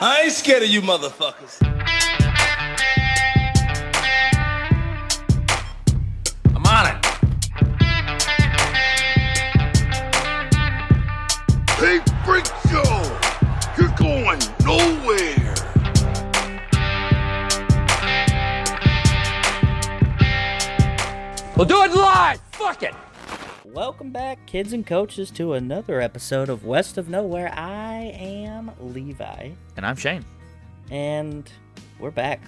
I ain't scared of you motherfuckers. I'm on it. Hey, Freak Show! You're going nowhere! We'll do it live! Fuck it! Welcome back, kids and coaches, to another episode of West of Nowhere. I am Levi. And I'm Shane. And we're back,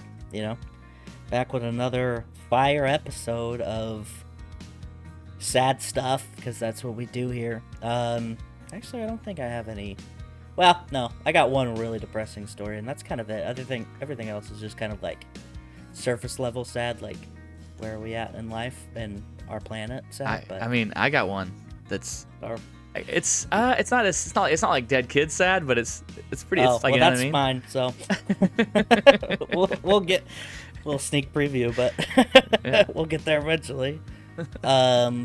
back with another fire episode of sad stuff, because that's what we do here. Actually, I don't think I have any. Well, no, I got one really depressing story, and that's kind of it. Everything else is just kind of like surface level sad, like where are we at in life and our planet sad. I got one that's it's not like dead kids sad, but it's pretty. Oh, it's like, well, you know that's what I mean? mine. So we'll get a little sneak preview, but Yeah. we'll get there eventually.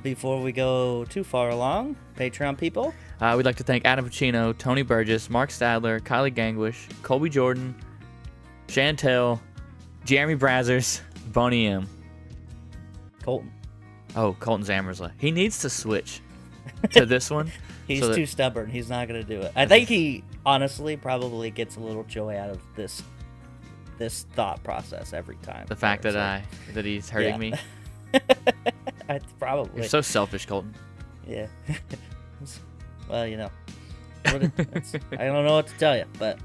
Before we go too far along, Patreon people. We'd like to thank Adam Pacino, Tony Burgess, Mark Stadler, Kylie Gangwish, Colby Jordan, Chantel, Jeremy Brazzers, Boney M. Colton. Oh, Colton Zammersla. He needs to switch to this one. He's so that- too stubborn. He's not going to do it. I think he honestly probably gets a little joy out of this thought process every time. The fact that he's hurting me. Probably. You're so selfish, Colton. Yeah. Well, I don't know what to tell you, but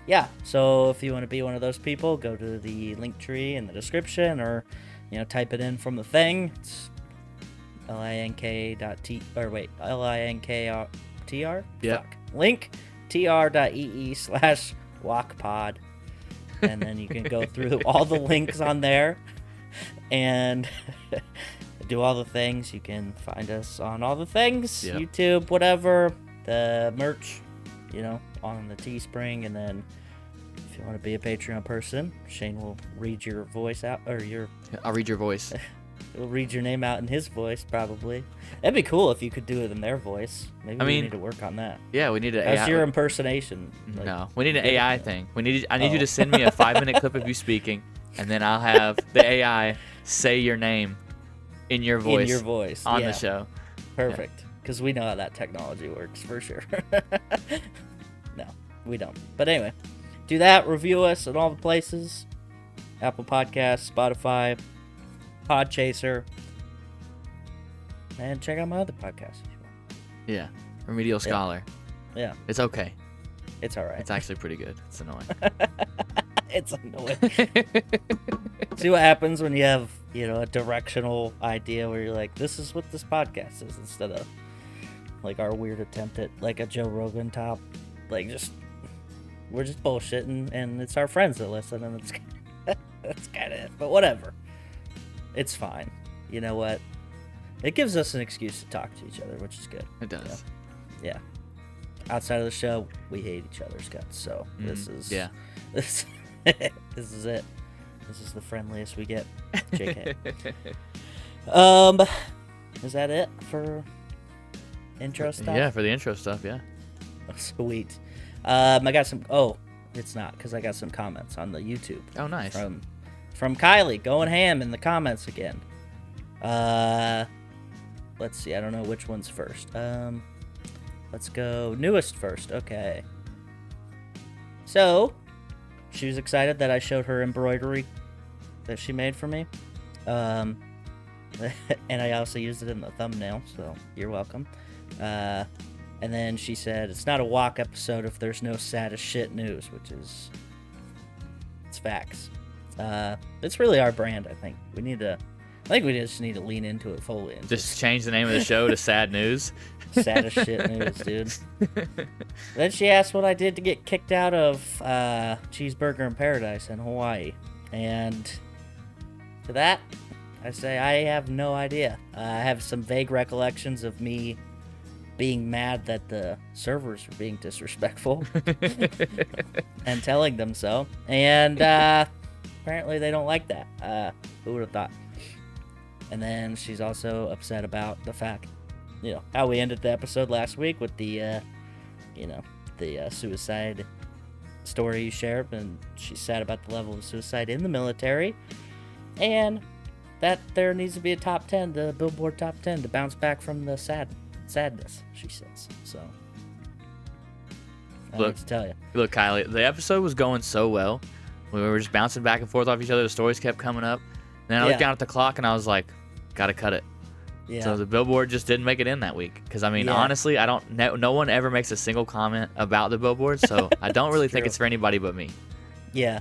yeah. So if you want to be one of those people, go to the link tree in the description, or type it in from the thing. It's linktr. Yep. Link tr.ee/walkpod, and then you can go through all the links on there and do all the things. You can find us on all the things, Yep. YouTube, whatever, the merch, on the Teespring, and then if you want to be a Patreon person, Shane will read your voice out, or I'll read your voice. he'll read your name out in his voice, probably. That'd be cool if you could do it in their voice. Maybe we need to work on that. Yeah, we need an How's AI. your impersonation? No, we need an AI thing. I need you Oh. to send me a 5-minute clip of you speaking, and then I'll have the AI say your name in your voice. In your voice. on yeah. the show. Perfect. Because we know how that technology works, for sure. No, we don't. But anyway, do that. Review us at all the places. Apple Podcasts, Spotify, Podchaser. And check out my other podcasts if you want. Yeah, Remedial Scholar. Yeah, It's okay. it's all right. It's actually pretty good. It's annoying. It's annoying. See what happens when you have, a directional idea where you're like, this is what this podcast is, instead of like our weird attempt at like a Joe Rogan top. Like, we're just bullshitting, and it's our friends that listen, and that's kind of it. But whatever. It's fine. You know what? It gives us an excuse to talk to each other, which is good. It does. Yeah. Outside of the show, we hate each other's guts. So this is Yeah. this is it. This is the friendliest we get. JK. Is that it for intro stuff? Yeah, for the intro stuff. Yeah. Sweet. I got some. Oh, it's not, because I got some comments on the YouTube. Oh, nice. From Kylie, going ham in the comments again. Let's see. I don't know which one's first. Let's go newest first. Okay. So, she was excited that I showed her embroidery that she made for me. And I also used it in the thumbnail, so you're welcome. And then she said, it's not a walk episode if there's no sad as shit news, which is... it's facts. It's really our brand, I think. I think we just need to lean into it fully. And Just change the name of the show to Sad News. sad as shit news, dude. Then she asked what I did to get kicked out of Cheeseburger in Paradise in Hawaii. And to that, I say I have no idea. I have some vague recollections of me being mad that the servers were being disrespectful and telling them so. And apparently they don't like that. Who would have thought? And then she's also upset about the fact, how we ended the episode last week with the suicide story you shared, and she's sad about the level of suicide in the military, and that there needs to be a top 10, the Billboard top 10, to bounce back from the sadness, she says. So, I don't know what to tell you. Look, Kylie, the episode was going so well. We were just bouncing back and forth off each other. The stories kept coming up. And then I looked down at the clock, and I was like, gotta cut it. Yeah. So the Billboard just didn't make it in that week. Because, I mean, Yeah. honestly, no one ever makes a single comment about the Billboard, so I don't really think True. it's for anybody but me. Yeah.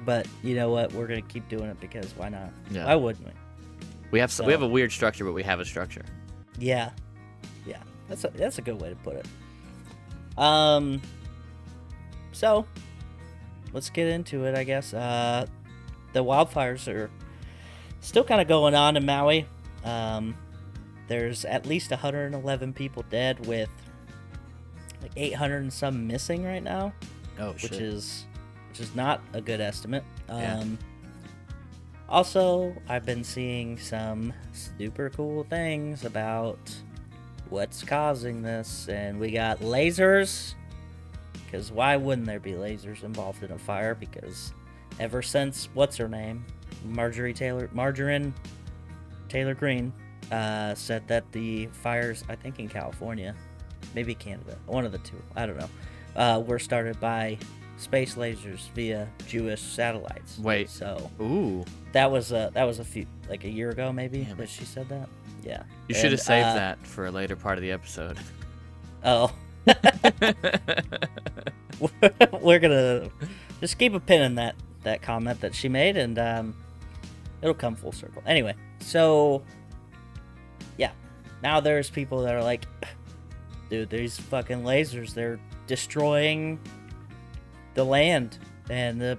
But you know what? We're going to keep doing it because why not? Yeah. Why wouldn't we? We have a weird structure, but we have a structure. Yeah. Yeah. That's a good way to put it. So, let's get into it, I guess. The wildfires are still kind of going on in Maui. There's at least 111 people dead, with like 800 and some missing right now. Oh, shit. Which is not a good estimate. Yeah. Also, I've been seeing some super cool things about what's causing this, and we got lasers. Because why wouldn't there be lasers involved in a fire? Because ever since, what's her name? Margarine Taylor Greene said that the fires, I think in California, maybe Canada, one of the two, I don't know, were started by space lasers via Jewish satellites. Wait. So Ooh. that was a few, like a year ago maybe, Damn that it. she said that. Yeah. You should have saved And, that for a later part of the episode. Oh. We're gonna just keep a pin in that comment that she made, and it'll come full circle. Anyway, so yeah, now there's people that are like, dude, these fucking lasers, they're destroying the land and the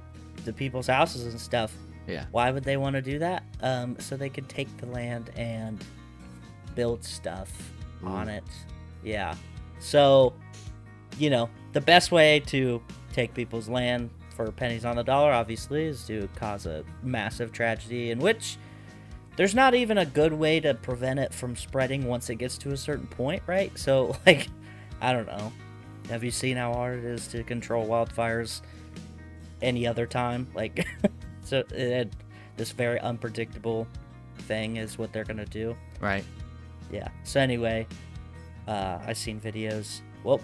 people's houses and stuff. Yeah. Why would they want to do that? So they could take the land and build stuff on it. Yeah. So, you know, the best way to take people's land for pennies on the dollar, obviously, is to cause a massive tragedy in which there's not even a good way to prevent it from spreading once it gets to a certain point, right? So, like, I don't know. Have you seen how hard it is to control wildfires any other time? Like, so this very unpredictable thing is what they're going to do. Right. Yeah. So anyway, I've seen videos. Well,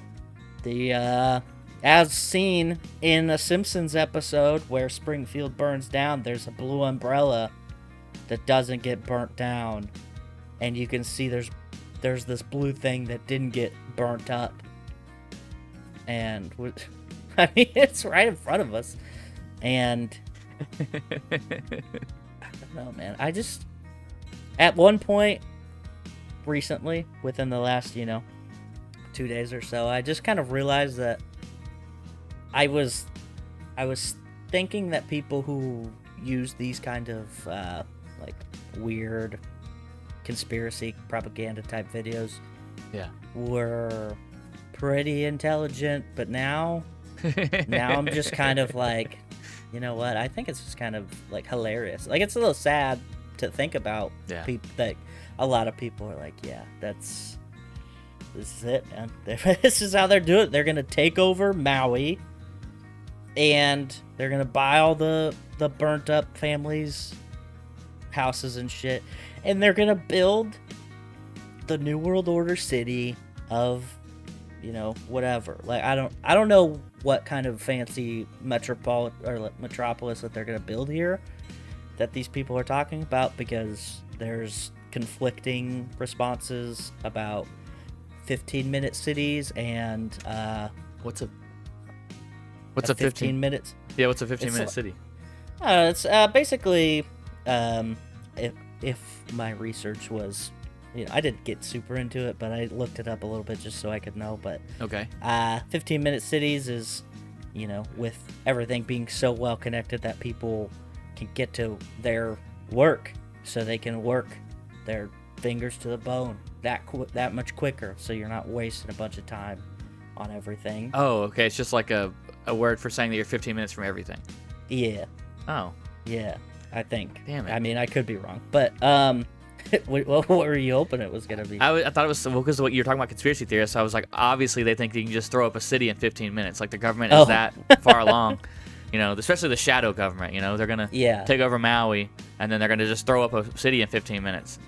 the as seen in a Simpsons episode where Springfield burns down, there's a blue umbrella that doesn't get burnt down, and you can see there's this blue thing that didn't get burnt up, and I mean, it's right in front of us, and I don't know, man. I just, at one point recently, within the last 2 days or so, I just kind of realized that I was thinking that people who use these kind of like weird conspiracy propaganda type videos were pretty intelligent, but now I'm just kind of like, you know what, I think it's just kind of like hilarious. Like, it's a little sad to think about. That a lot of people are like, yeah, this is it, man. This is how they're doing it. They're gonna take over Maui, and they're gonna buy all the burnt up families' houses and shit, and they're gonna build the New World Order city of, whatever. Like, I don't know what kind of fancy metropolis that they're gonna build here, that these people are talking about, because there's conflicting responses about 15-minute cities and What's a 15 minutes? Yeah, what's a 15-minute city? It's basically, if my research was, I didn't get super into it, but I looked it up a little bit just so I could know. But Okay. 15-minute cities is, with everything being so well connected that people can get to their work, so they can work their fingers to the bone that much quicker, so you're not wasting a bunch of time on everything. Oh, okay. It's just like a word for saying that you're 15 minutes from everything. Yeah. Oh. Yeah, I think. Damn it. I mean, I could be wrong, but What were you hoping it was gonna be? I thought it was because of what you were talking about conspiracy theorists. So I was like, obviously they think you can just throw up a city in 15 minutes. Like the government is that far along. Especially the shadow government. They're gonna take over Maui, and then they're gonna just throw up a city in 15 minutes.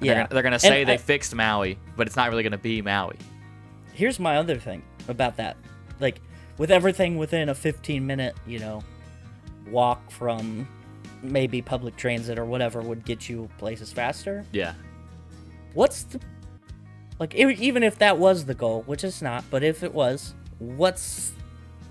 They're gonna say they fixed Maui, but it's not really gonna be Maui. Here's my other thing about that. Like, with everything within a 15-minute, walk from maybe public transit or whatever would get you places faster. Yeah. What's the... Like, even if that was the goal, which it's not, but if it was, what's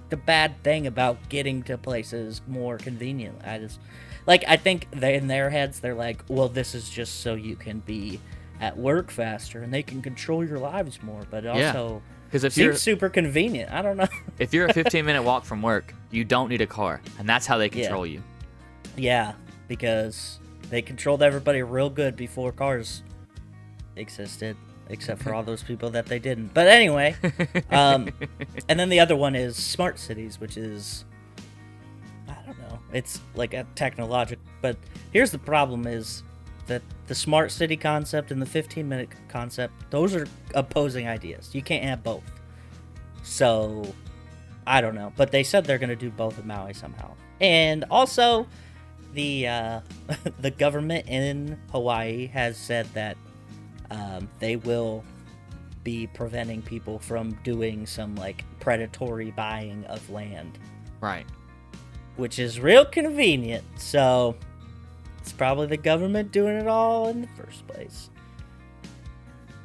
the bad thing about getting to places more convenient? I think in their heads, they're like, well, this is just so you can be at work faster and they can control your lives more, but also because if seems super convenient. I don't know. If you're a 15-minute walk from work, you don't need a car, and that's how they control you. Yeah, because they controlled everybody real good before cars existed, except for all those people that they didn't. But anyway, and then the other one is smart cities, which is, I don't know, it's like a technological, but here's the problem is that the smart city concept and the 15-minute concept, those are opposing ideas. You can't have both. So, I don't know. But they said they're going to do both in Maui somehow. And also, the the government in Hawaii has said that they will be preventing people from doing some, like, predatory buying of land. Right. Which is real convenient. So... it's probably the government doing it all in the first place.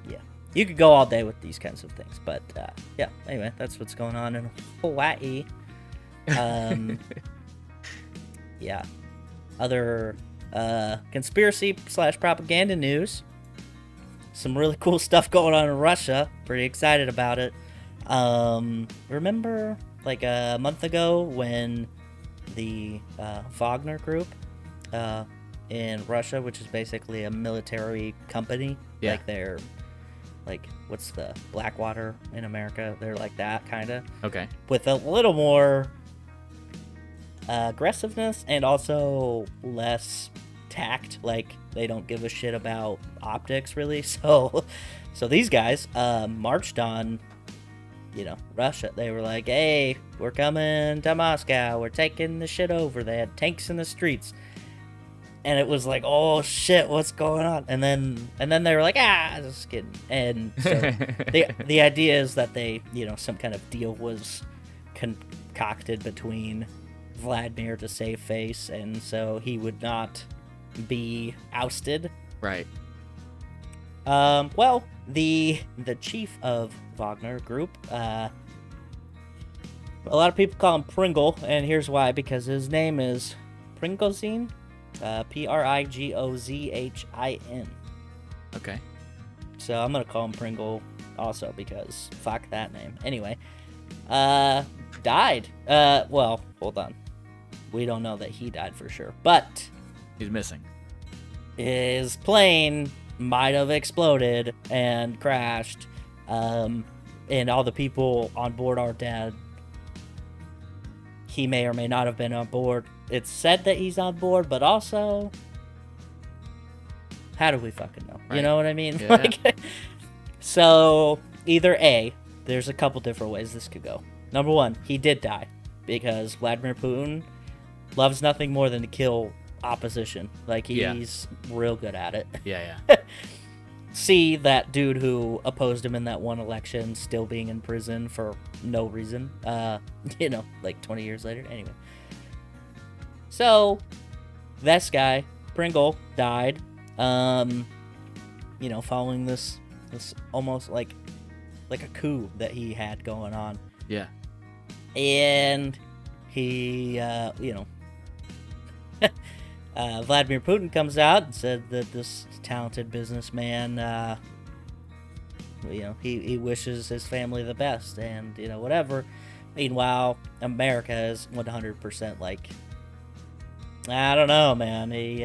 Yeah. You could go all day with these kinds of things. But, yeah. Anyway, that's what's going on in Hawaii. Yeah. Other conspiracy/propaganda news. Some really cool stuff going on in Russia. Pretty excited about it. Remember, like, a month ago when the Wagner group... in Russia, which is basically a military company. Yeah. Like they're, like, what's the Blackwater in America? They're like that, kind of. Okay. With a little more aggressiveness and also less tact. Like, they don't give a shit about optics, really. So these guys marched on, Russia. They were like, hey, we're coming to Moscow. We're taking the shit over. They had tanks in the streets. And it was like, oh shit, what's going on? And then they were like, just kidding. And so the idea is that they, some kind of deal was concocted between Vladimir to save face, and so he would not be ousted. Right. Well, the chief of Wagner Group, a lot of people call him Pringle, and here's why: because his name is Prigozhin. Prigozhin. Okay. So I'm gonna call him Pringle also because fuck that name. Anyway, died. Well, hold on. We don't know that he died for sure, but he's missing. His plane might have exploded and crashed, and all the people on board are dead. He may or may not have been on board. It's said that he's on board, but also, how do we fucking know? Right. You know what I mean? Yeah. So, either A, there's a couple different ways this could go. Number one, he did die, because Vladimir Putin loves nothing more than to kill opposition. Like, he's real good at it. Yeah. See that dude who opposed him in that one election still being in prison for no reason, like 20 years later. Anyway. So, this guy, Pringle, died, following this almost like a coup that he had going on. Yeah. And he, Vladimir Putin comes out and said that this talented businessman, he wishes his family the best and, whatever. Meanwhile, America is 100% like, I don't know, man. He,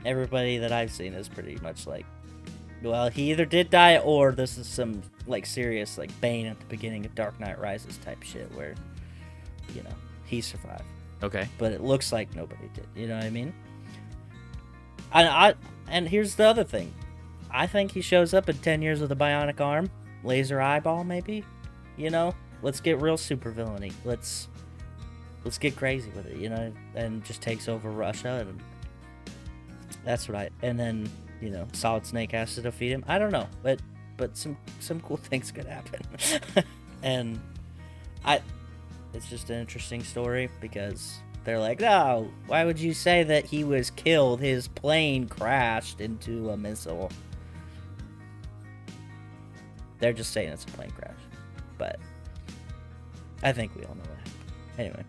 everybody that I've seen is pretty much like, well, he either did die or this is some, like, serious, like, Bane at the beginning of Dark Knight Rises type shit where, he survived. Okay. But it looks like nobody did. You know what I mean? And here's the other thing. I think he shows up in 10 years with a bionic arm, laser eyeball, maybe. You know, let's get real supervillainy. Let's get crazy with it, you know, and just takes over Russia, and that's what and then, you know, Solid Snake has to defeat him. I don't know, but some cool things could happen. And it's just an interesting story because they're like, no, why would you say that he was killed? His plane crashed into a missile. They're just saying it's a plane crash. But I think we all know that. Anyway.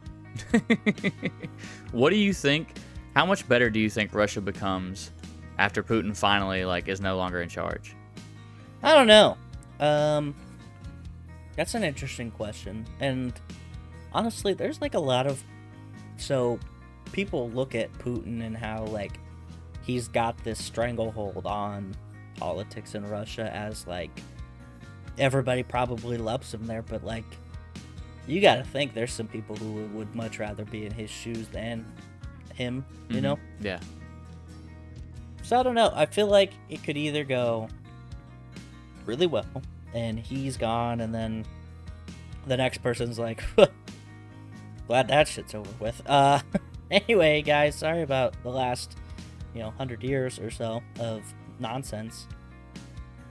What do you think? How much better do you think Russia becomes after Putin finally is no longer in charge? I don't know. That's an interesting question. And honestly, there's a lot of... So, people look at Putin and how, he's got this stranglehold on politics in Russia as, everybody probably loves him there, but, you gotta think there's some people who would much rather be in his shoes than him, you know? Yeah. So, I don't know. I feel like it could either go really well, and he's gone, and then the next person's like, glad that shit's over with. Anyway, guys, sorry about the last, 100 years or so of nonsense.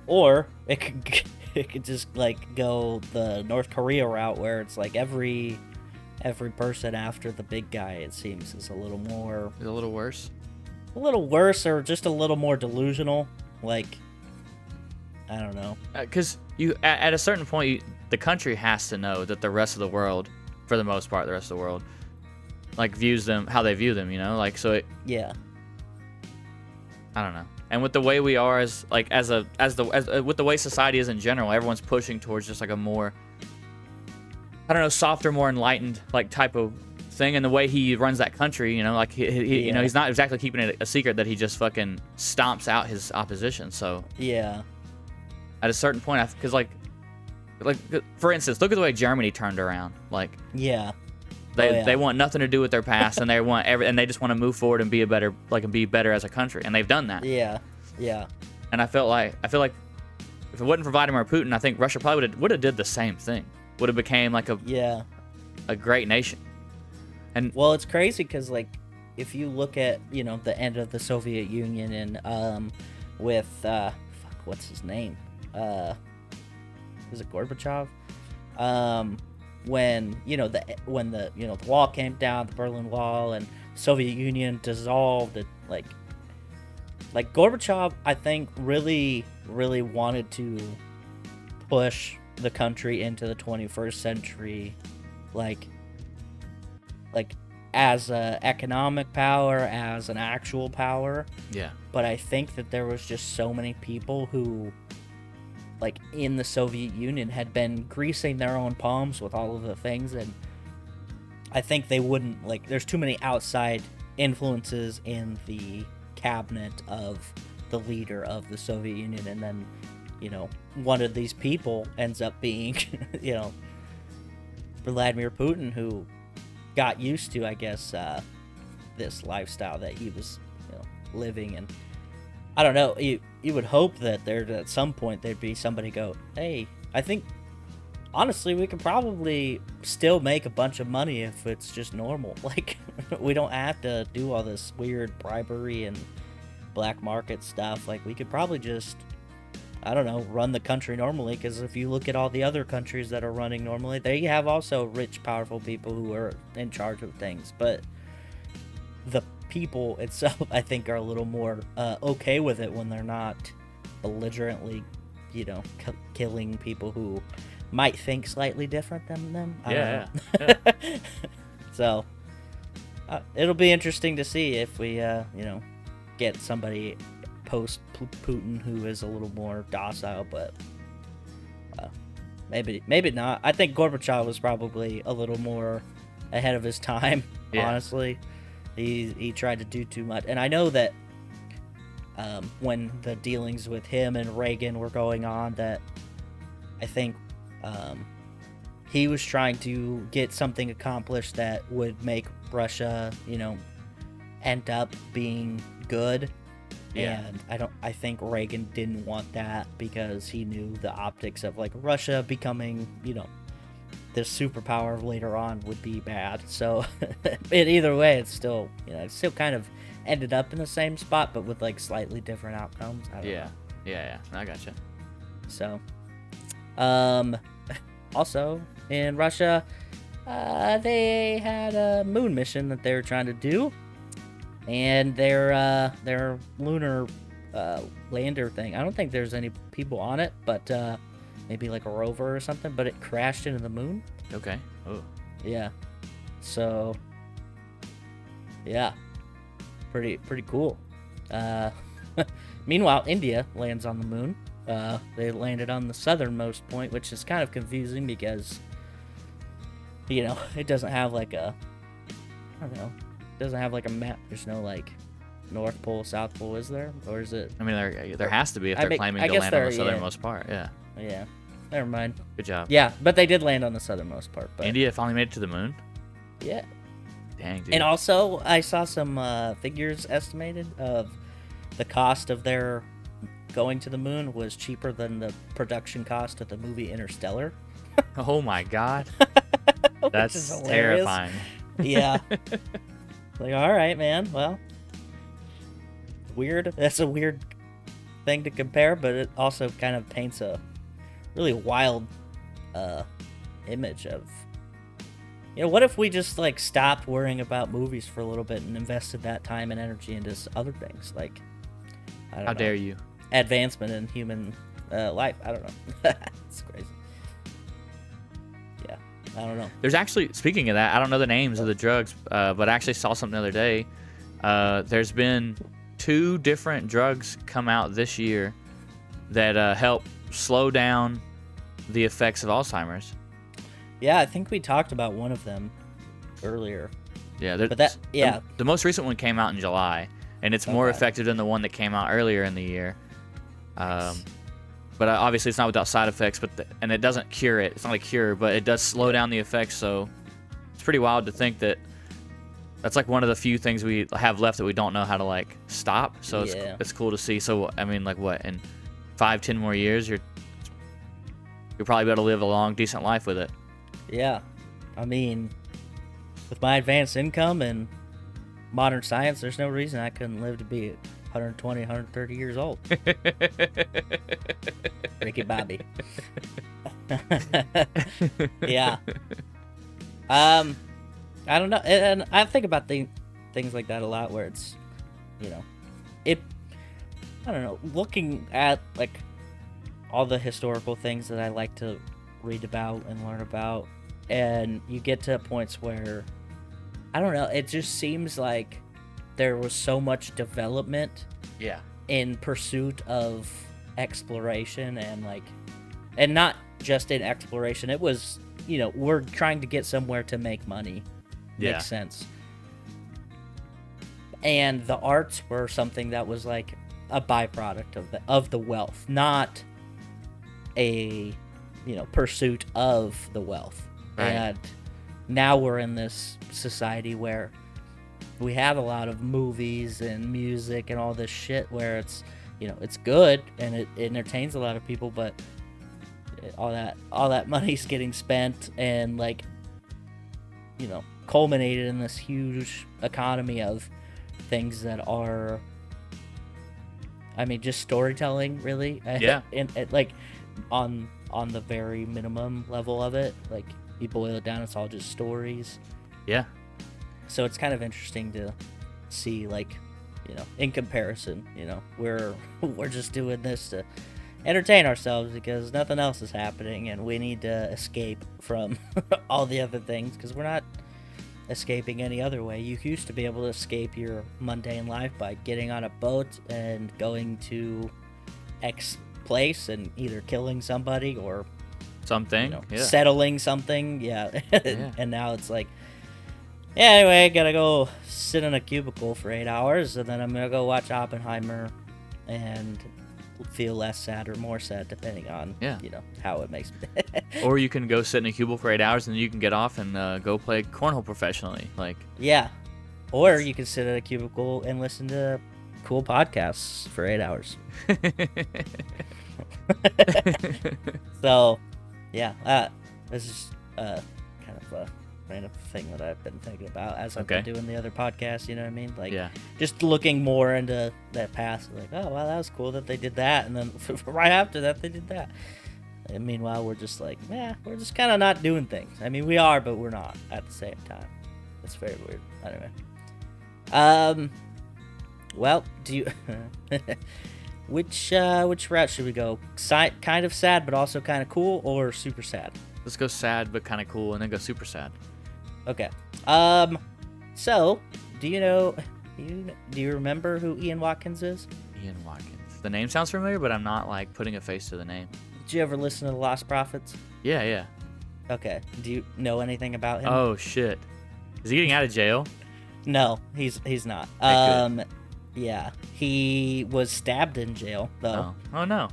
Or it could just go the North Korea route where it's every person after the big guy, it seems, is a little more... Is it a little worse? A little worse, or just a little more delusional. I don't know. Because at a certain point, the country has to know that the rest of the world, for the most part, the rest of the world, views them how they view them, Yeah. I don't know. And with the way we are with the way society is in general, everyone's pushing towards just a more, I don't know, softer, more enlightened type of thing. And the way he runs that country, he you know, he's not exactly keeping it a secret that he just fucking stomps out his opposition. So yeah. At a certain point, because for instance, look at the way Germany turned around. Yeah. They want nothing to do with their past, and they want and they just want to move forward and be better as a country, and they've done that. Yeah. Yeah. And I feel like if it wasn't for Vladimir Putin, I think Russia probably would have did the same thing. Would have became a great nation. And well, it's crazy because if you look at the end of the Soviet Union and with what's his name, was it Gorbachev? When the wall came down, the Berlin Wall, and Soviet Union dissolved, it Gorbachev, I think, really wanted to push the country into the 21st century, as a economic power, as an actual power. Yeah. But I think that there was just so many people who, in the Soviet Union, had been greasing their own palms with all of the things, and I think they wouldn't, there's too many outside influences in the cabinet of the leader of the Soviet Union, and then, one of these people ends up being, Vladimir Putin, who got used to, I guess, this lifestyle that he was, living, and I don't know, you would hope that at some point there'd be somebody go, hey, I think, honestly, we could probably still make a bunch of money if it's just normal. We don't have to do all this weird bribery and black market stuff. We could probably just, I don't know, run the country normally, because if you look at all the other countries that are running normally, they have also rich, powerful people who are in charge of things, but the people itself, I think, are a little more okay with it when they're not belligerently, killing people who might think slightly different than them. Yeah. So it'll be interesting to see if we, get somebody post Putin who is a little more docile, but maybe not. I think Gorbachev was probably a little more ahead of his time. Yeah. Honestly. He tried to do too much. And I know that when the dealings with him and Reagan were going on, that I think he was trying to get something accomplished that would make Russia, end up being good. Yeah. And I think Reagan didn't want that because he knew the optics of like Russia becoming, this superpower later on would be bad. So either way, it's still, it still kind of ended up in the same spot, but with like slightly different outcomes. I don't know. Yeah. I gotcha. So, also in Russia, they had a moon mission that they were trying to do, and their lunar lander thing. I don't think there's any people on it, but maybe like a rover or something. But it crashed into the moon. Okay. Oh. Yeah. So. Yeah. Pretty cool. Meanwhile, India lands on the moon. They landed on the southernmost point, which is kind of confusing because, it doesn't have like a, I don't know, it doesn't have like a map. There's no like North Pole, South Pole, is there? Or is it? I mean, there has to be if they're claiming to land on the southernmost part. Yeah. Yeah. Never mind. Good job. Yeah, but they did land on the southernmost part. But India finally made it to the moon? Yeah. Dang, dude. And also, I saw some figures estimated of the cost of their going to the moon was cheaper than the production cost of the movie Interstellar. Oh my god. That's terrifying. Yeah. Like, all right, man. Well, weird. That's a weird thing to compare, but it also kind of paints a really wild image of, what if we just like stopped worrying about movies for a little bit and invested that time and energy into other things, like, I don't know. How dare you? Advancement in human life. I don't know. It's crazy. Yeah, I don't know. There's actually, speaking of that, I don't know the names of the drugs, but I actually saw something the other day. There's been 2 different drugs come out this year that help slow down the effects of Alzheimer's. Yeah, I think we talked about one of them earlier. Yeah, the most recent one came out in July, and it's more effective than the one that came out earlier in the year. But obviously, it's not without side effects. And it doesn't cure it. It's not a cure, but it does slow down the effects. So it's pretty wild to think that that's like one of the few things we have left that we don't know how to like stop. So it's cool to see. So I mean, like what, in 5-10 more years, you'll probably be able to live a long, decent life with it. Yeah, I mean, with my advanced income and modern science, there's no reason I couldn't live to be 120, 130 years old. Ricky Bobby. Yeah. I don't know, and I think about things like that a lot, where it's, I don't know, looking at like all the historical things that I like to read about and learn about, and you get to points where, I don't know, it just seems like there was so much development in pursuit of exploration, and not just in exploration. It was, we're trying to get somewhere to make money. Makes sense. And the arts were something that was like a byproduct of the wealth, not a pursuit of the wealth. Right. And now we're in this society where we have a lot of movies and music and all this shit where it's, it's good and it entertains a lot of people, but all that money's getting spent and like, culminated in this huge economy of things that are, I mean, just storytelling, really. Yeah. And like on the very minimum level of it, like you boil it down, it's all just stories. Yeah. So it's kind of interesting to see, like, in comparison, we're just doing this to entertain ourselves because nothing else is happening, and we need to escape from all the other things because we're not escaping any other way. You used to be able to escape your mundane life by getting on a boat and going to X place and either killing somebody or something, settling something. Yeah. And now it's like, anyway, gotta go sit in a cubicle for 8 hours, and then I'm gonna go watch Oppenheimer and feel less sad or more sad, depending on how it makes me. Or you can go sit in a cubicle for 8 hours and you can get off and go play cornhole professionally, like. Yeah. Or you can sit at a cubicle and listen to cool podcasts for 8 hours. So, yeah, this is kind of a random thing that I've been thinking about as I've been doing the other podcasts, you know what I mean? Like, just looking more into that past, like, oh, wow, that was cool that they did that, and then right after that, they did that. And meanwhile, we're just like, we're just kind of not doing things. I mean, we are, but we're not at the same time. It's very weird. Anyway. Well, do you... Which route should we go? Kind of sad, but also kind of cool, or super sad? Let's go sad, but kind of cool, and then go super sad. Okay. So, do you remember who Ian Watkins is? Ian Watkins. The name sounds familiar, but I'm not, like, putting a face to the name. Did you ever listen to The Lost Prophets? Yeah. Okay. Do you know anything about him? Oh, shit. Is he getting out of jail? No, he's not. Okay, yeah. He was stabbed in jail, though. Oh no.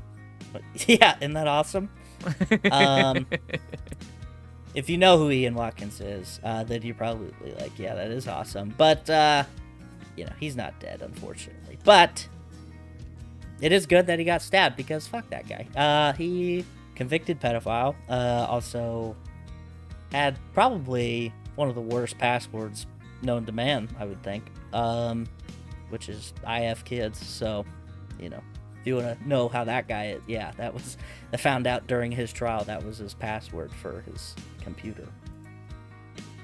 Yeah, isn't that awesome? If you know who Ian Watkins is, then you're probably like, yeah, that is awesome. But, he's not dead, unfortunately. But it is good that he got stabbed, because fuck that guy. He convicted pedophile, also had probably one of the worst passwords known to man, I would think, which is I have kids. So, if you want to know how that guy is, I found out during his trial that was his password for his computer.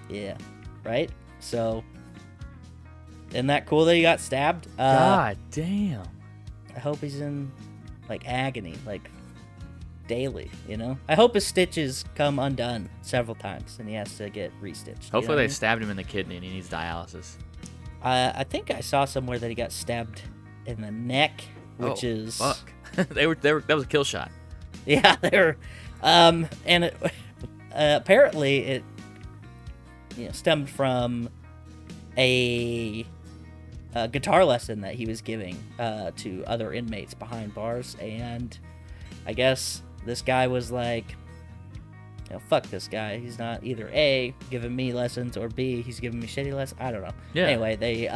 Yeah, right? So, isn't that cool that he got stabbed? God damn. I hope he's in, like, agony, like, daily, I hope his stitches come undone several times and he has to get restitched. Hopefully they stabbed him in the kidney and he needs dialysis. I think I saw somewhere that he got stabbed in the neck, which is... fuck. That was a kill shot. Yeah, they were... and it, apparently it stemmed from a guitar lesson that he was giving to other inmates behind bars, and I guess this guy was like, fuck this guy. He's not either A, giving me lessons, or B, he's giving me shitty lessons. I don't know. Yeah. Anyway, they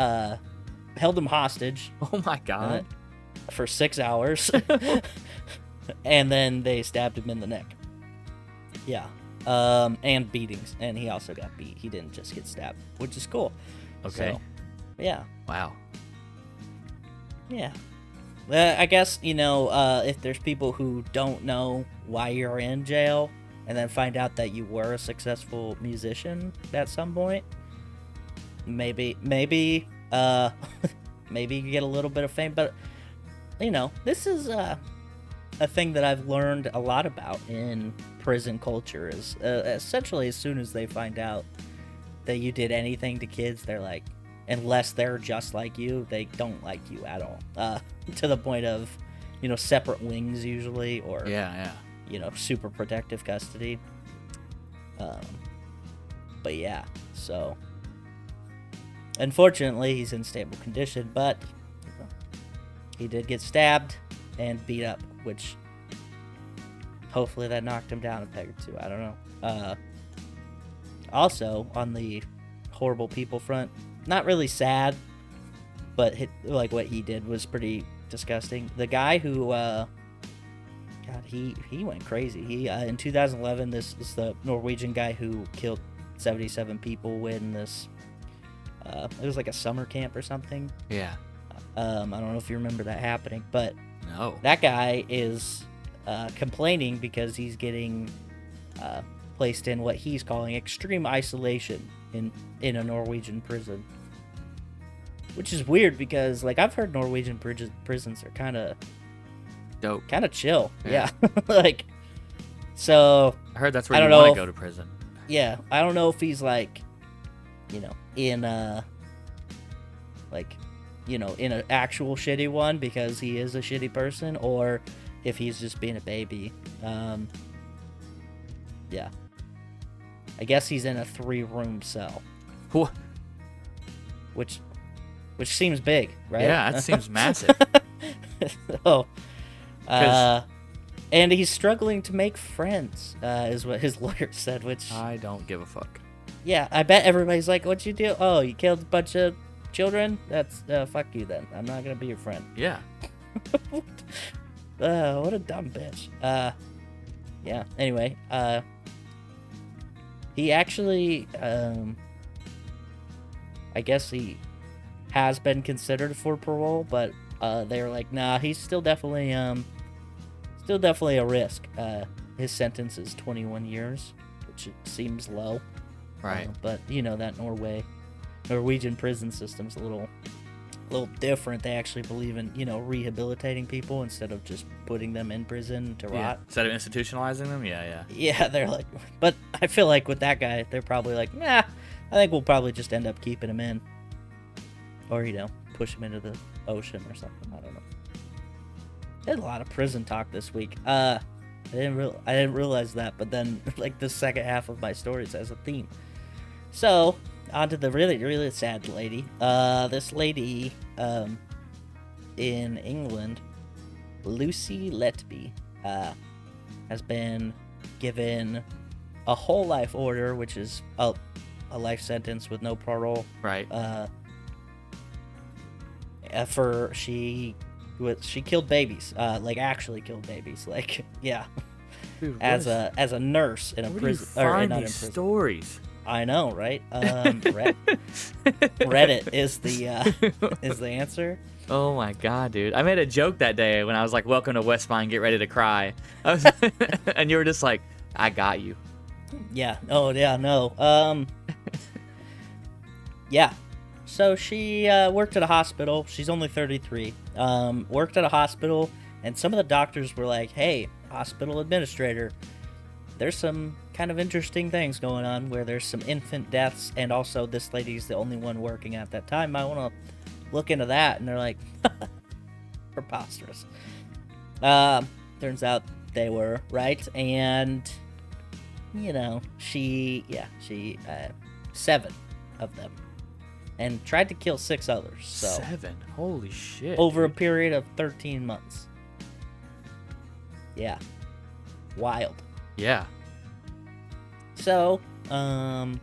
held him hostage. Oh my God. For 6 hours. And then they stabbed him in the neck. Yeah. And beatings. And he also got beat. He didn't just get stabbed, which is cool. Okay. So, yeah. Wow. Yeah. I guess, if there's people who don't know why you're in jail and then find out that you were a successful musician at some point, maybe maybe you get a little bit of fame. But, this is a thing that I've learned a lot about in prison culture is essentially as soon as they find out that you did anything to kids, they're like, unless they're just like you, they don't like you at all. To the point of, separate wings usually, or super protective custody. But yeah, so unfortunately he's in stable condition, but he did get stabbed and beat up, which hopefully that knocked him down a peg or two. I don't know. Also, on the horrible people front, not really sad, but what he did was pretty disgusting. The guy who, he went crazy. He in 2011, this is the Norwegian guy who killed 77 people in this. It was like a summer camp or something. Yeah. I don't know if you remember that happening, but no. That guy is complaining because he's getting placed in what he's calling extreme isolation in a Norwegian prison. Which is weird because, I've heard Norwegian prisons are kind of dope, kind of chill. Yeah. So I heard that's where you want to go to prison. Yeah, I don't know if he's in in an actual shitty one because he is a shitty person, or if he's just being a baby. Yeah. I guess he's in a 3-room cell. Who? Which seems big, right? Yeah, that seems massive. So, and he's struggling to make friends, is what his lawyer said, which... I don't give a fuck. Yeah, I bet everybody's like, what'd you do? Oh, you killed a bunch of children, that's fuck you then. I'm not gonna be your friend. Yeah. What a dumb bitch. Yeah. Anyway, he actually, I guess he has been considered for parole, but they were like, nah, he's still definitely a risk. His sentence is 21 years, which seems low. Right. But you know that Norwegian prison system's a little different. They actually believe in, rehabilitating people instead of just putting them in prison to rot. Instead of institutionalizing them, yeah. Yeah, they're like, but I feel like with that guy, they're probably like, nah, I think we'll probably just end up keeping him in, or push him into the ocean or something. I don't know. There's a lot of prison talk this week. I didn't realize that, but then like the second half of my stories has a theme. So on to the really, really sad lady. This lady in England, Lucy Letby, has been given a whole life order, which is a life sentence with no parole. Right. For she killed babies, like actually killed babies, like yeah. Dude, as a nurse in a prison. Find these stories. I know, right? Reddit is the answer. Oh my god, dude! I made a joke that day when I was like, "Welcome to West Vine, get ready to cry," and you were just like, "I got you." Yeah. Oh yeah. No. Yeah. So she worked at a hospital. She's only 33. Worked at a hospital, and some of the doctors were like, "Hey, hospital administrator, there's some kind of interesting things going on where there's some infant deaths, and also this lady's the only one working at that time. I want to look into that." And they're like, preposterous. Turns out they were right, and she 7 of them, and tried to kill 6 others. So 7? Holy shit! Over a period of 13 months. Yeah, wild. Yeah. So, I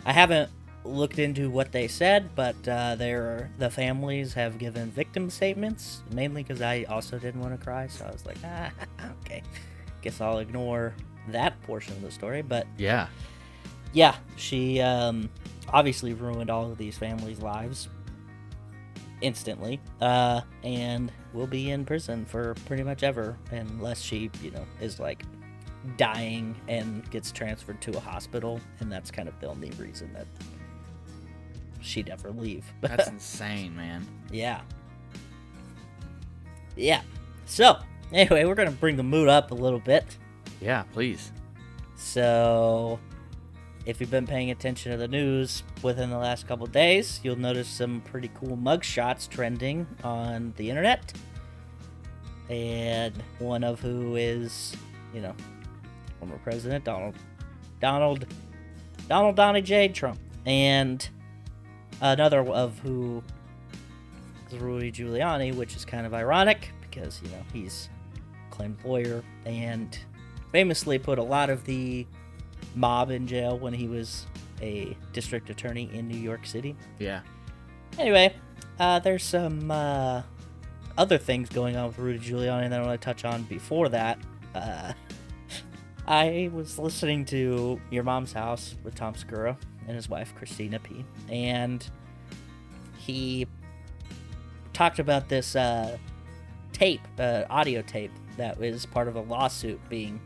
haven't looked into what they said, but the families have given victim statements, mainly because I also didn't want to cry, so I was like, okay, guess I'll ignore that portion of the story. But yeah, she obviously ruined all of these families' lives instantly, and will be in prison for pretty much ever, unless she, is like dying and gets transferred to a hospital, and that's kind of the only reason that she'd ever leave. That's insane, man. Yeah. So anyway, we're gonna bring the mood up a little bit. Yeah, please. So if you've been paying attention to the news within the last couple days, you'll notice some pretty cool mugshots trending on the internet, and one of who is former President Donald Donnie J. Trump, and another of who is Rudy Giuliani, which is kind of ironic because he's a claimed lawyer and famously put a lot of the mob in jail when he was a district attorney in New York City. Yeah. Anyway, there's some other things going on with Rudy Giuliani that I want to touch on before that. I was listening to Your Mom's House with Tom Segura and his wife, Christina P. And he talked about this audio tape that was part of a lawsuit being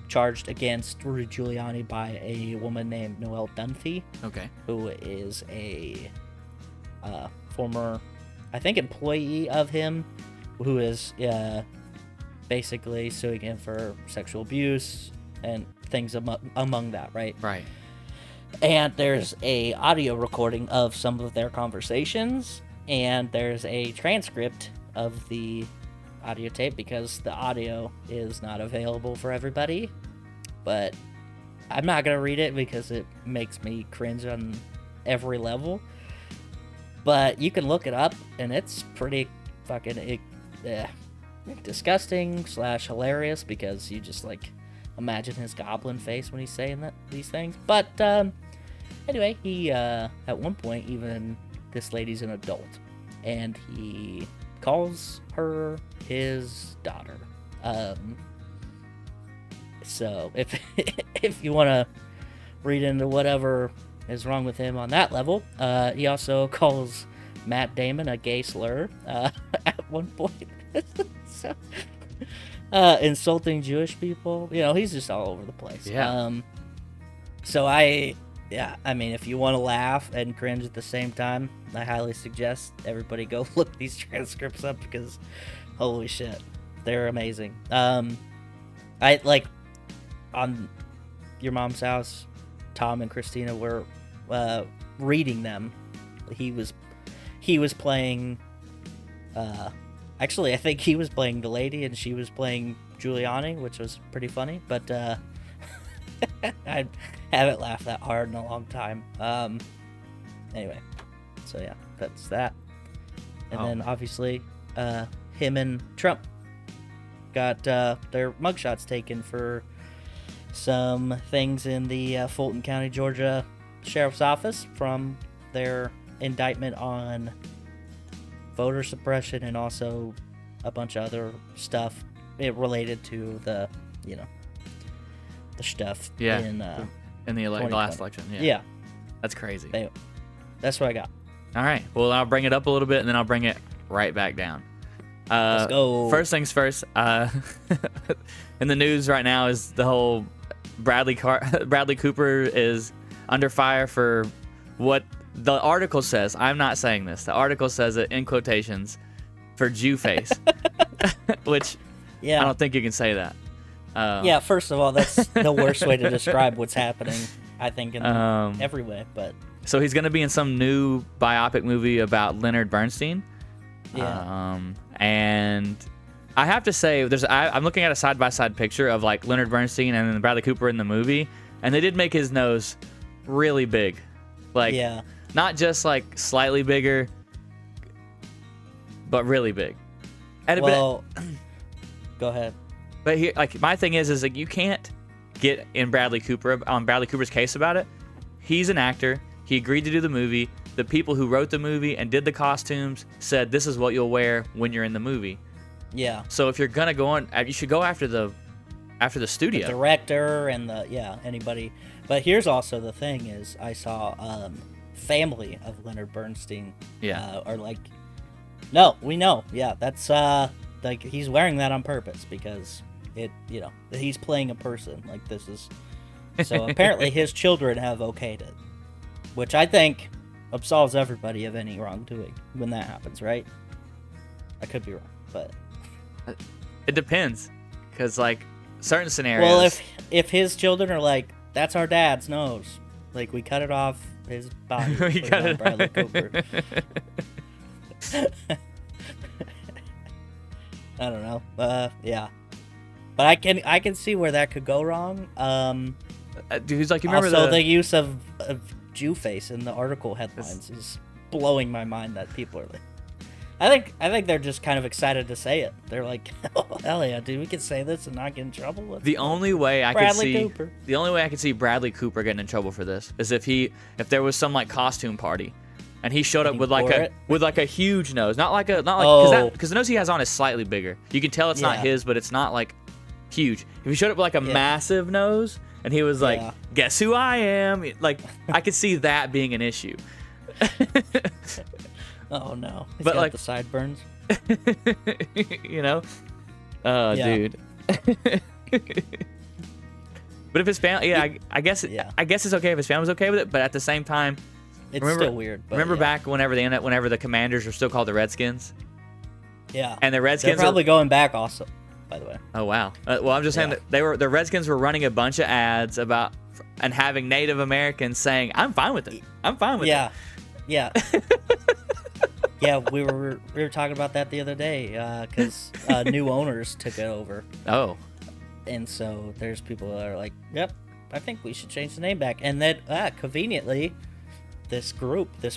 charged against Rudy Giuliani by a woman named Noelle Dunphy. Okay. Who is a former, I think, employee of him, who is basically suing him for sexual abuse and things among that, right? Right. And there's a audio recording of some of their conversations, and there's a transcript of the audio tape because the audio is not available for everybody. But I'm not gonna read it because it makes me cringe on every level. But you can look it up, and it's pretty fucking disgusting / hilarious because you just imagine his goblin face when he's saying these things. But Anyway, he at one point, even this lady's an adult, and he calls her his daughter. So if you want to read into whatever is wrong with him on that level, he also calls Matt Damon a gay slur at one point. So, insulting Jewish people. You know, he's just all over the place. Yeah. So I mean, if you want to laugh and cringe at the same time, I highly suggest everybody go look these transcripts up because holy shit, they're amazing. I like on Your Mom's House, Tom and Christina were reading them. He was playing. Actually, I think he was playing the lady and she was playing Giuliani, which was pretty funny. But I haven't laughed that hard in a long time. Anyway, so yeah, that's that. And then obviously, him and Trump got their mugshots taken for some things in the Fulton County, Georgia Sheriff's Office from their indictment on voter suppression and also a bunch of other stuff related to the, you know, the stuff in the last election. Yeah. That's crazy. Anyway, that's what I got. All right. Well, I'll bring it up a little bit and then I'll bring it right back down. Let's go. First things first. In the news right now is the whole Bradley Cooper is under fire for what the article says. I'm not saying this. The article says it in quotations for Jew face, which I don't think you can say that. Yeah, first of all, that's the worst way to describe what's happening, I think, in every way. But so he's going to be in some new biopic movie about Leonard Bernstein. Yeah. And I have to say, I'm looking at a side-by-side picture of like Leonard Bernstein and then Bradley Cooper in the movie, and they did make his nose really big, like not just like slightly bigger, but really big. And well, go ahead. But here, like my thing is like you can't get in Bradley Cooper's case about it. He's an actor. He agreed to do the movie. The people who wrote the movie and did the costumes said this is what you'll wear when you're in the movie. Yeah. So if you're gonna go on, you should go after the studio, the director, and anybody. But here's also the thing: is I saw family of Leonard Bernstein. Are like, no, we know. Yeah, that's like he's wearing that on purpose because he's playing a person. Like this is so apparently his children have okayed it, which I think absolves everybody of any wrongdoing when that happens, right? I could be wrong, but it depends, because like certain scenarios. Well, if his children are like, that's our dad's nose, like we cut it off his body. We cut it Bradley Cooper. I don't know. Yeah, but I can see where that could go wrong. Dude, like you remember also the use of Jew face in the article headlines is blowing my mind. That people are like, I think they're just kind of excited to say it. They're like, oh, hell yeah, dude, we can say this and not get in trouble. The only way I could see Bradley Cooper getting in trouble for this is if there was some like costume party, and he showed up with like a huge nose, because the nose he has on is slightly bigger. You can tell it's not his, but it's not like huge. If he showed up with like a massive nose, and he was like, guess who I am? Like I could see that being an issue. Oh no! He's got the sideburns. You know, dude. But if his family, I guess it's okay if his family's okay with it. But at the same time, it's still weird. But remember back whenever the Commanders were still called the Redskins. Yeah. And the Redskins they're probably going back also. By the way. Oh wow. Well, I'm just saying that the Redskins were running a bunch of ads about and having Native Americans saying, "I'm fine with it. I'm fine with it." Yeah. Yeah, we were talking about that the other day because new owners took it over. Oh. And so there's people that are like, "Yep, I think we should change the name back." And then conveniently, this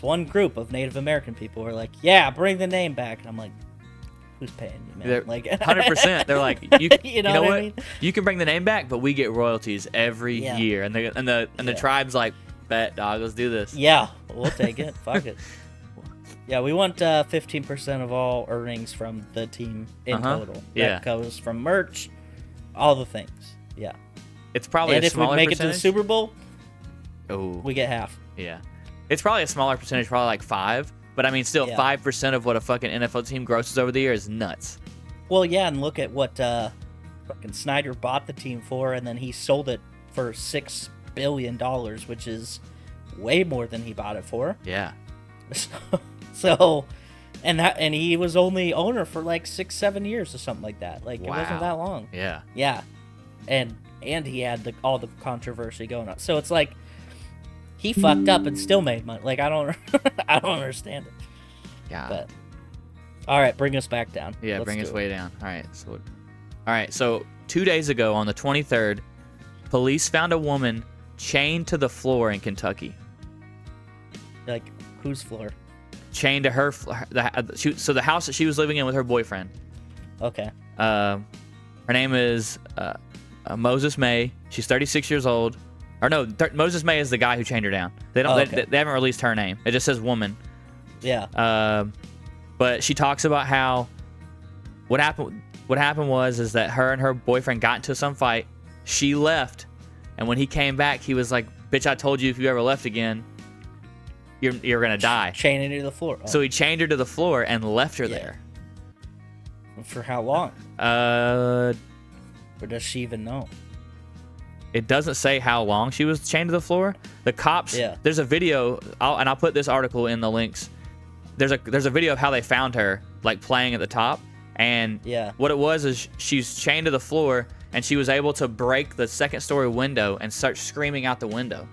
one group of Native American people were like, "Yeah, bring the name back." And I'm like, "Who's paying you, man?" They're, like 100%. They're like, you know what? I mean? You can bring the name back, but we get royalties every year. And the tribe's like, Bet, dog. Let's do this. Yeah, we'll take it. Fuck it. Yeah, we want 15% of all earnings from the team in total. That goes from merch, all the things. Yeah. It's probably a smaller percentage. And if we make it to the Super Bowl, oh, we get half. Yeah. It's probably a smaller percentage, probably like 5. But I mean, still 5% of what a fucking NFL team grosses over the year is nuts. Well, yeah, and look at what fucking Snyder bought the team for, and then he sold it for $6 billion, which is way more than he bought it for. Yeah. So, and he was only owner for like 6-7 years or something like that. Like, It wasn't that long. Yeah. Yeah. And he had all the controversy going on. So it's like he fucked up and still made money. Like, I don't understand it. Yeah. But all right, bring us back down. Yeah, bring us way down. All right. So 2 days ago on the 23rd, police found a woman chained to the floor in Kentucky. Like, whose floor? Chained to her. So the house that she was living in with her boyfriend. Okay. Her name is Moses May. She's 36 years old. Or no, Moses May is the guy who chained her down. They don't. They haven't released her name. It just says woman. Yeah. But she talks about how what happened was that her and her boyfriend got into some fight. She left, and when he came back, he was like, "Bitch, I told you if you ever left again, you're gonna die." Chaining her to the floor. Oh. So he chained her to the floor and left her there. For how long? Or does she even know? It doesn't say how long she was chained to the floor. The cops. Yeah. There's a video, I'll put this article in the links. There's a video of how they found her, like playing at the top, and what it was is she's chained to the floor, and she was able to break the second-story window and start screaming out the window.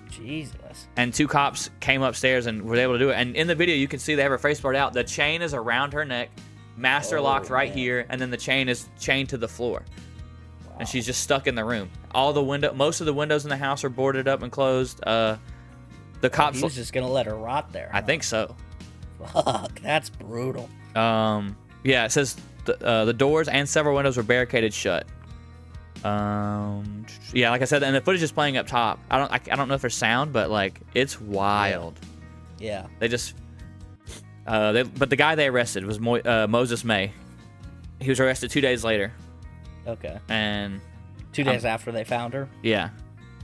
Jesus. And 2 cops came upstairs and were able to do it. And in the video, you can see they have her face blurred out. The chain is around her neck, master locked right here, and then the chain is chained to the floor. Wow. And she's just stuck in the room. Most of the windows in the house are boarded up and closed. The cops. He was just gonna let her rot there. I think so. Fuck, that's brutal. Yeah, it says the doors and several windows were barricaded shut. Yeah, like I said, and the footage is playing up top. I don't know if there's sound, but like it's wild. Yeah. They just but the guy they arrested was Moses May. He was arrested 2 days later. Okay. And 2 days after they found her. Yeah.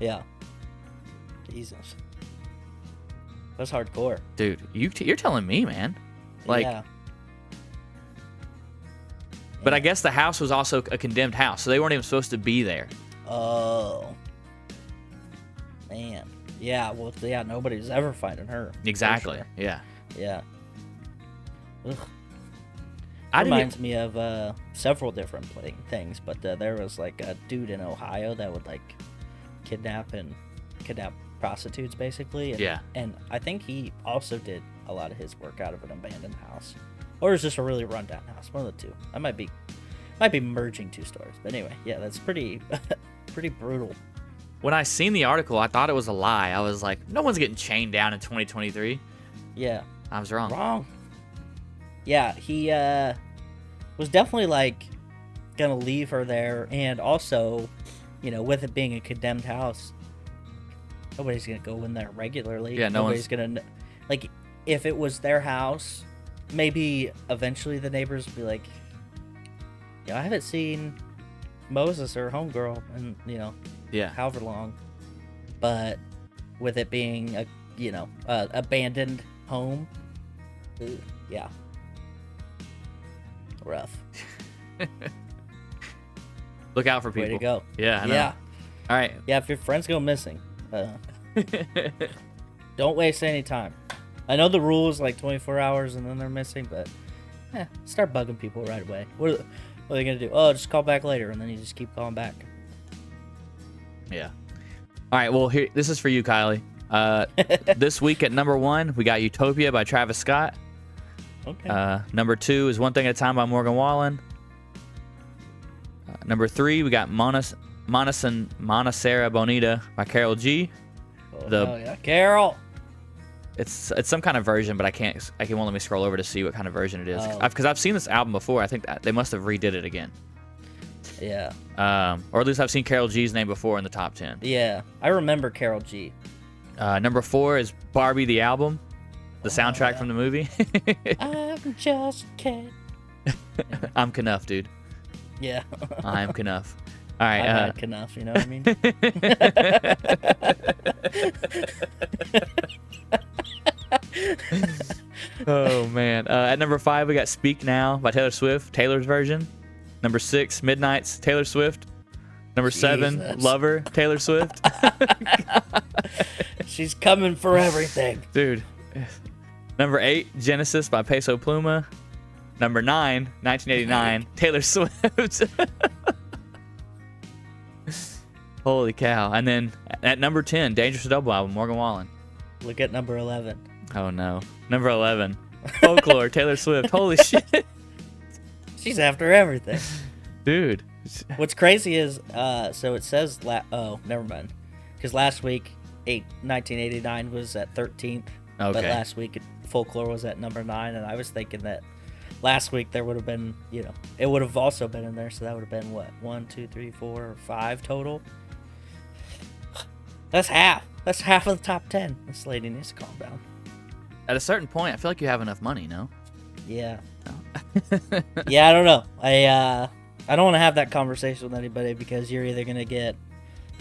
Yeah. Jesus. That's hardcore. Dude, you're telling me, man. Like. Yeah. But I guess the house was also a condemned house, so they weren't even supposed to be there. Oh. Man. Yeah, well, yeah, nobody's ever finding her. Exactly. Sure. Yeah. Yeah. Ugh. Reminds me of several different things, but there was like a dude in Ohio that would like kidnap prostitutes, basically. And, and I think he also did a lot of his work out of an abandoned house. Or is this a really rundown house? One of the two. I might be merging 2 stories. But anyway, yeah, that's pretty brutal. When I seen the article, I thought it was a lie. I was like, no one's getting chained down in 2023. Yeah. I was wrong. Wrong. Yeah, he was definitely like gonna leave her there, and also, with it being a condemned house, nobody's gonna go in there regularly. Yeah, nobody's gonna like if it was their house. Maybe eventually the neighbors would be like, I haven't seen Moses or homegirl in, however long. But with it being a, abandoned home, yeah. Rough. Look out for people. Way to go. Yeah, I know. Yeah. All right. Yeah, if your friends go missing, don't waste any time. I know the rules like 24 hours and then they're missing, but start bugging people right away. What are they going to do? Oh, just call back later, and then you just keep calling back. Yeah. All right, well, this is for you, Kylie. This week at number 1, we got Utopia by Travis Scott. Okay. Number 2 is One Thing at a Time by Morgan Wallen. Number 3, we got Monacera Bonita by Karol G. Oh, yeah. Carol! It's some kind of version, but I won't let me scroll over to see what kind of version it is. Because I've seen this album before. I think that they must have redid it again. Yeah. Or at least I've seen Karol G's name before in the top 10. Yeah. I remember Karol G. Number 4 is Barbie the album, the soundtrack from the movie. I'm just kidding. I'm Kenough, dude. Yeah. I'm Kenough. All right. I've had enough, you know what I mean? Oh, man. At number 5, we got Speak Now by Taylor Swift, Taylor's version. Number 6, Midnights, Taylor Swift. Number 7, Lover, Taylor Swift. She's coming for everything. Dude. Number 8, Genesis by Peso Pluma. Number 9, 1989, Taylor Swift. Holy cow. And then at number 10, Dangerous Double album, Morgan Wallen. Look at number 11. Oh, no. Number 11, Folklore, Taylor Swift. Holy shit. She's after everything. Dude. What's crazy is, so it says, oh, never mind. Because last week, 1989 was at 13th. Okay. But last week, Folklore was at number 9, and I was thinking that last week there would have been, it would have also been in there, so that would have been, what, 1, 2, 3, 4, 5 total? That's half. That's half of the top 10. This lady needs to calm down. At a certain point, I feel like you have enough money, no? Yeah. Yeah, I don't know. I don't want to have that conversation with anybody because you're either going to get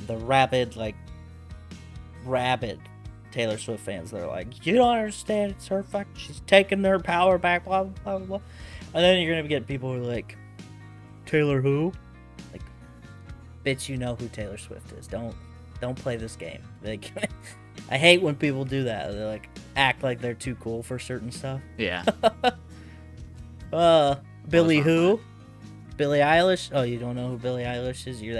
the rabid Taylor Swift fans that are like, you don't understand, it's her fact, she's taking her power back, blah, blah, blah, blah. And then you're going to get people who are like, Taylor who? Like, bitch, you know who Taylor Swift is. Don't play this game. Like, I hate when people do that. They like act like they're too cool for certain stuff. Yeah. Billy who? Billie Eilish? Oh, you don't know who Billie Eilish is? You're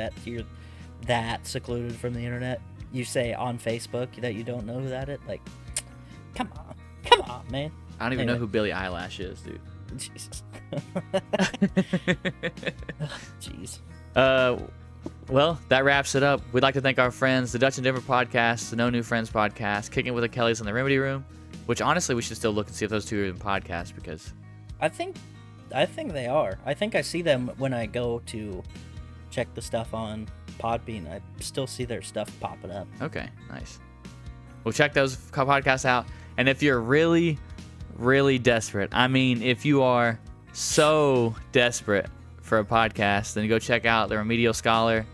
that secluded from the internet. You say on Facebook that you don't know who that is? Like, come on, man. I don't even know who Billie Eilish is, dude. Jesus. Jeez. Well, that wraps it up. We'd like to thank our friends, the Dutch and Denver podcast, the No New Friends podcast, Kicking It with the Kellys in the Remedy Room, which honestly we should still look and see if those two are in podcasts because I think they are. I think I see them when I go to check the stuff on Podbean. I still see their stuff popping up. Okay, nice. We'll check those podcasts out. And if you're really, really desperate, I mean, if you are so desperate for a podcast, then go check out The Remedial Scholar.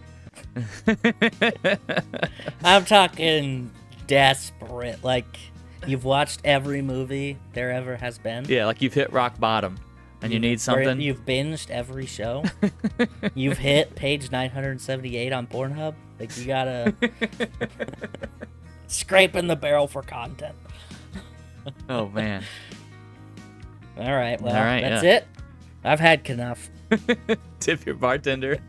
I'm talking desperate. Like, you've watched every movie there ever has been. Yeah, like you've hit rock bottom and you need something. You've binged every show. You've hit page 978 on Pornhub. Like, you gotta scraping the barrel for content. Oh, man. All right, well, that's it. I've had enough. Tip your bartender.